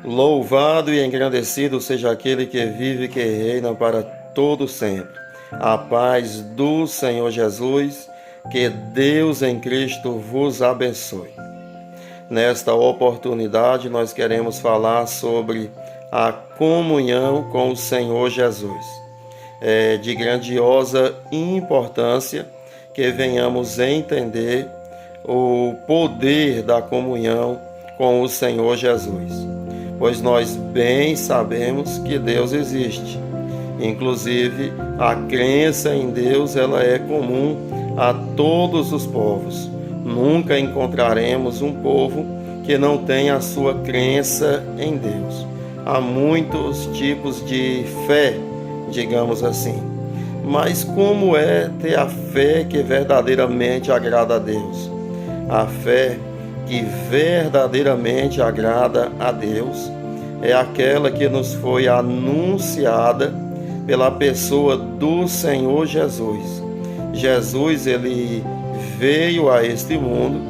Louvado e engrandecido seja aquele que vive e que reina para todo sempre. A paz do Senhor Jesus, que Deus em Cristo vos abençoe. Nesta oportunidade nós queremos falar sobre a comunhão com o Senhor Jesus. É de grandiosa importância que venhamos entender o poder da comunhão com o Senhor Jesus, pois nós bem sabemos que Deus existe. Inclusive, a crença em Deus ela é comum a todos os povos. Nunca encontraremos um povo que não tenha a sua crença em Deus. Há muitos tipos de fé, digamos assim. Mas como é ter a fé que verdadeiramente agrada a Deus? A fé que verdadeiramente agrada a Deus é aquela que nos foi anunciada pela pessoa do Senhor Jesus. Jesus, ele veio a este mundo,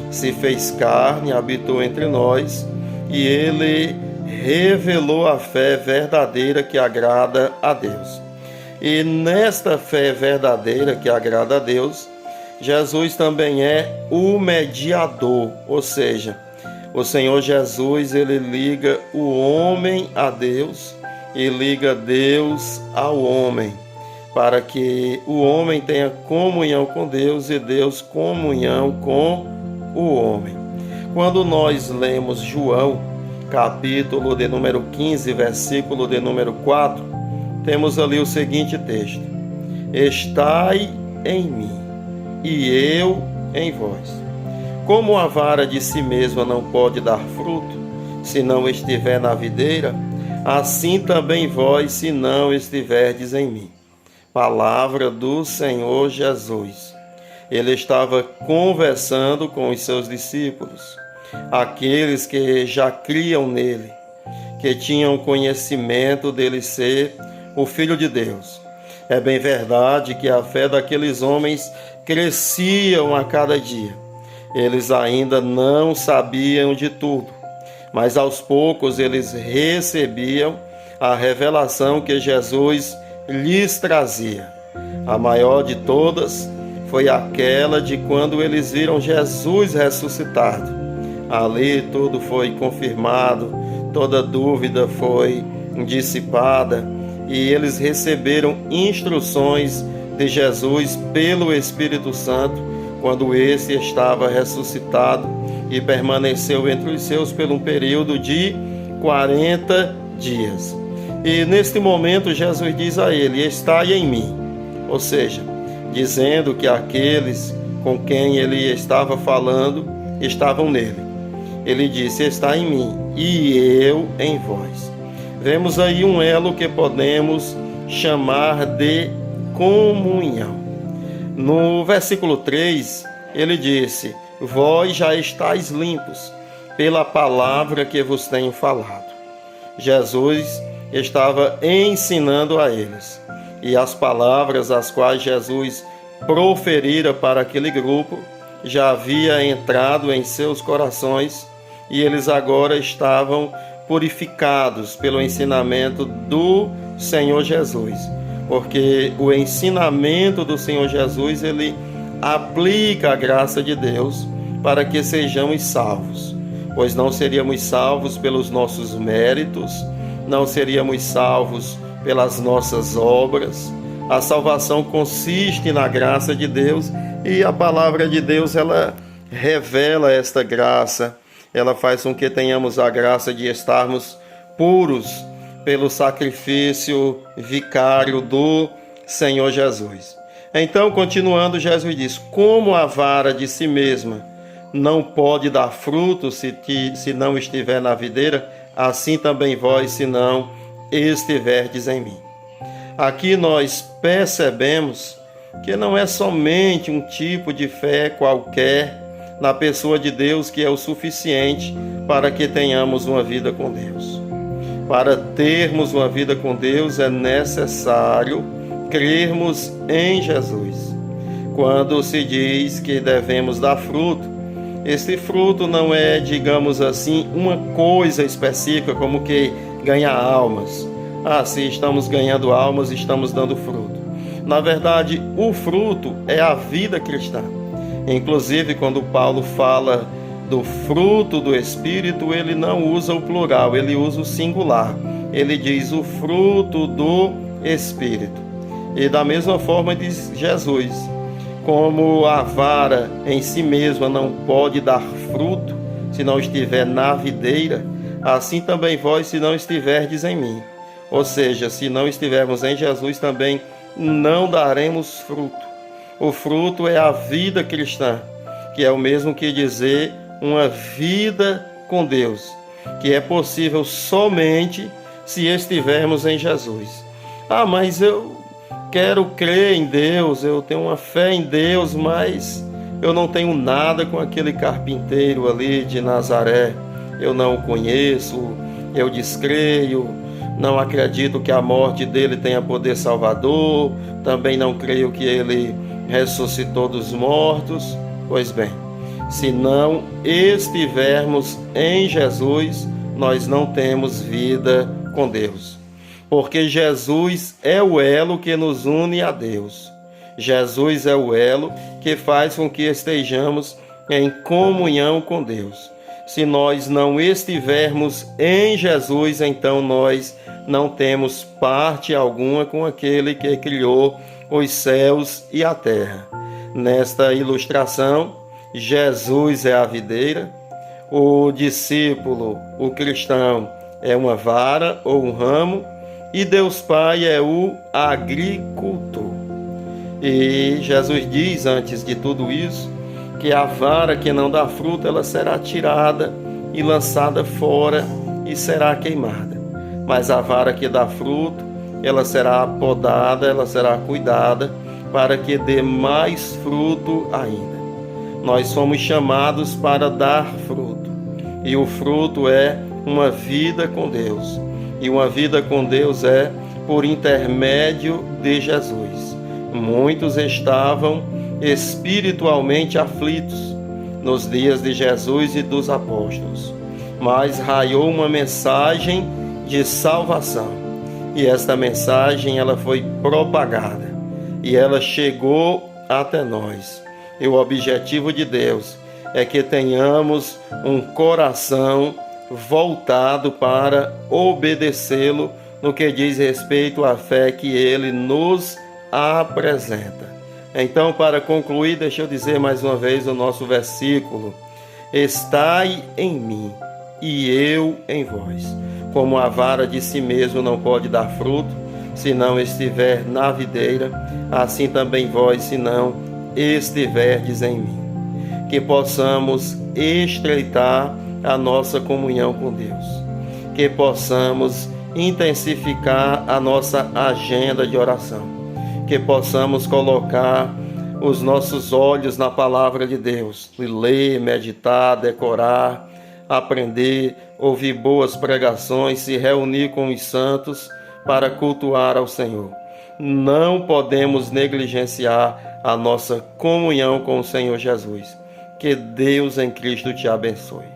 se fez carne, habitou entre nós e ele revelou a fé verdadeira que agrada a Deus. E nesta fé verdadeira que agrada a Deus, Jesus também é o mediador, ou seja, o Senhor Jesus, ele liga o homem a Deus e liga Deus ao homem, para que o homem tenha comunhão com Deus e Deus comunhão com o homem. Quando nós lemos João, capítulo de número 15, versículo de número 4, temos ali o seguinte texto: Estai em mim e eu em vós. Como a vara de si mesma não pode dar fruto, se não estiver na videira, assim também vós, se não estiverdes em mim. Palavra do Senhor Jesus. Ele estava conversando com os seus discípulos, aqueles que já criam nele, que tinham conhecimento dele ser o Filho de Deus. É bem verdade que a fé daqueles homens cresciam a cada dia. Eles ainda não sabiam de tudo, mas aos poucos eles recebiam a revelação que Jesus lhes trazia. A maior de todas foi aquela de quando eles viram Jesus ressuscitado. Ali tudo foi confirmado, toda dúvida foi dissipada e eles receberam instruções de Jesus pelo Espírito Santo quando esse estava ressuscitado e permaneceu entre os seus por um período de 40 dias. E neste momento Jesus diz a ele: Estai em mim, ou seja, dizendo que aqueles com quem ele estava falando estavam nele. Ele disse: Está em mim e eu em vós. Vemos aí um elo que podemos chamar de comunhão. No versículo 3, ele disse: Vós já estáis limpos pela palavra que vos tenho falado. Jesus estava ensinando a eles, e as palavras as quais Jesus proferira para aquele grupo já havia entrado em seus corações e eles agora estavam purificados pelo ensinamento do Senhor Jesus, porque o ensinamento do Senhor Jesus, ele aplica a graça de Deus para que sejamos salvos, pois não seríamos salvos pelos nossos méritos, não seríamos salvos pelas nossas obras. A salvação consiste na graça de Deus e a palavra de Deus, ela revela esta graça, ela faz com que tenhamos a graça de estarmos puros pelo sacrifício vicário do Senhor Jesus. Então, continuando, Jesus diz: Como a vara de si mesma não pode dar fruto se não estiver na videira, assim também vós, se não estiverdes em mim. Aqui nós percebemos que não é somente um tipo de fé qualquer na pessoa de Deus que é o suficiente para que tenhamos uma vida com Deus. Para termos uma vida com Deus é necessário crermos em Jesus. Quando se diz que devemos dar fruto, Esse fruto não é, digamos assim, uma coisa específica, como que ganhar almas. Se estamos ganhando almas, estamos dando fruto. Na verdade, o fruto é a vida cristã. Inclusive, quando Paulo fala do fruto do Espírito, ele não usa o plural, ele usa o singular. Ele diz o fruto do Espírito. E da mesma forma diz Jesus, como a vara em si mesma não pode dar fruto se não estiver na videira, assim também vós, se não estiverdes em mim. Ou seja, se não estivermos em Jesus, também não daremos fruto. O fruto é a vida cristã, que é o mesmo que dizer uma vida com Deus, que é possível somente se estivermos em Jesus. Mas eu quero crer em Deus, eu tenho uma fé em Deus, mas eu não tenho nada com aquele carpinteiro ali de Nazaré. Eu não o conheço, eu descreio, não acredito que a morte dele tenha poder salvador, também não creio que ele ressuscitou dos mortos. Pois bem, se não estivermos em Jesus, nós não temos vida com Deus. Porque Jesus é o elo que nos une a Deus. Jesus é o elo que faz com que estejamos em comunhão com Deus. Se nós não estivermos em Jesus, então nós não temos parte alguma com aquele que criou os céus e a terra. Nesta ilustração, Jesus é a videira, o discípulo, o cristão, é uma vara ou um ramo, e Deus Pai é o agricultor. E Jesus diz, antes de tudo isso, que a vara que não dá fruto, ela será tirada e lançada fora e será queimada. Mas a vara que dá fruto, ela será podada, ela será cuidada para que dê mais fruto ainda. Nós somos chamados para dar fruto. E o fruto é uma vida com Deus. E uma vida com Deus é por intermédio de Jesus. Muitos estavam espiritualmente aflitos nos dias de Jesus e dos apóstolos, mas raiou uma mensagem de salvação, e esta mensagem ela foi propagada e ela chegou até nós. E o objetivo de Deus é que tenhamos um coração voltado para obedecê-lo no que diz respeito à fé que ele nos apresenta. Então, para concluir, deixa eu dizer mais uma vez o nosso versículo: estai em mim e eu em vós. Como a vara de si mesmo não pode dar fruto se não estiver na videira, assim também vós, se não estiverdes em mim. Que possamos estreitar a nossa comunhão com Deus, que possamos intensificar a nossa agenda de oração, que possamos colocar os nossos olhos na palavra de Deus, ler, meditar, decorar, aprender, ouvir boas pregações, se reunir com os santos para cultuar ao Senhor. Não podemos negligenciar a nossa comunhão com o Senhor Jesus. Que Deus em Cristo te abençoe.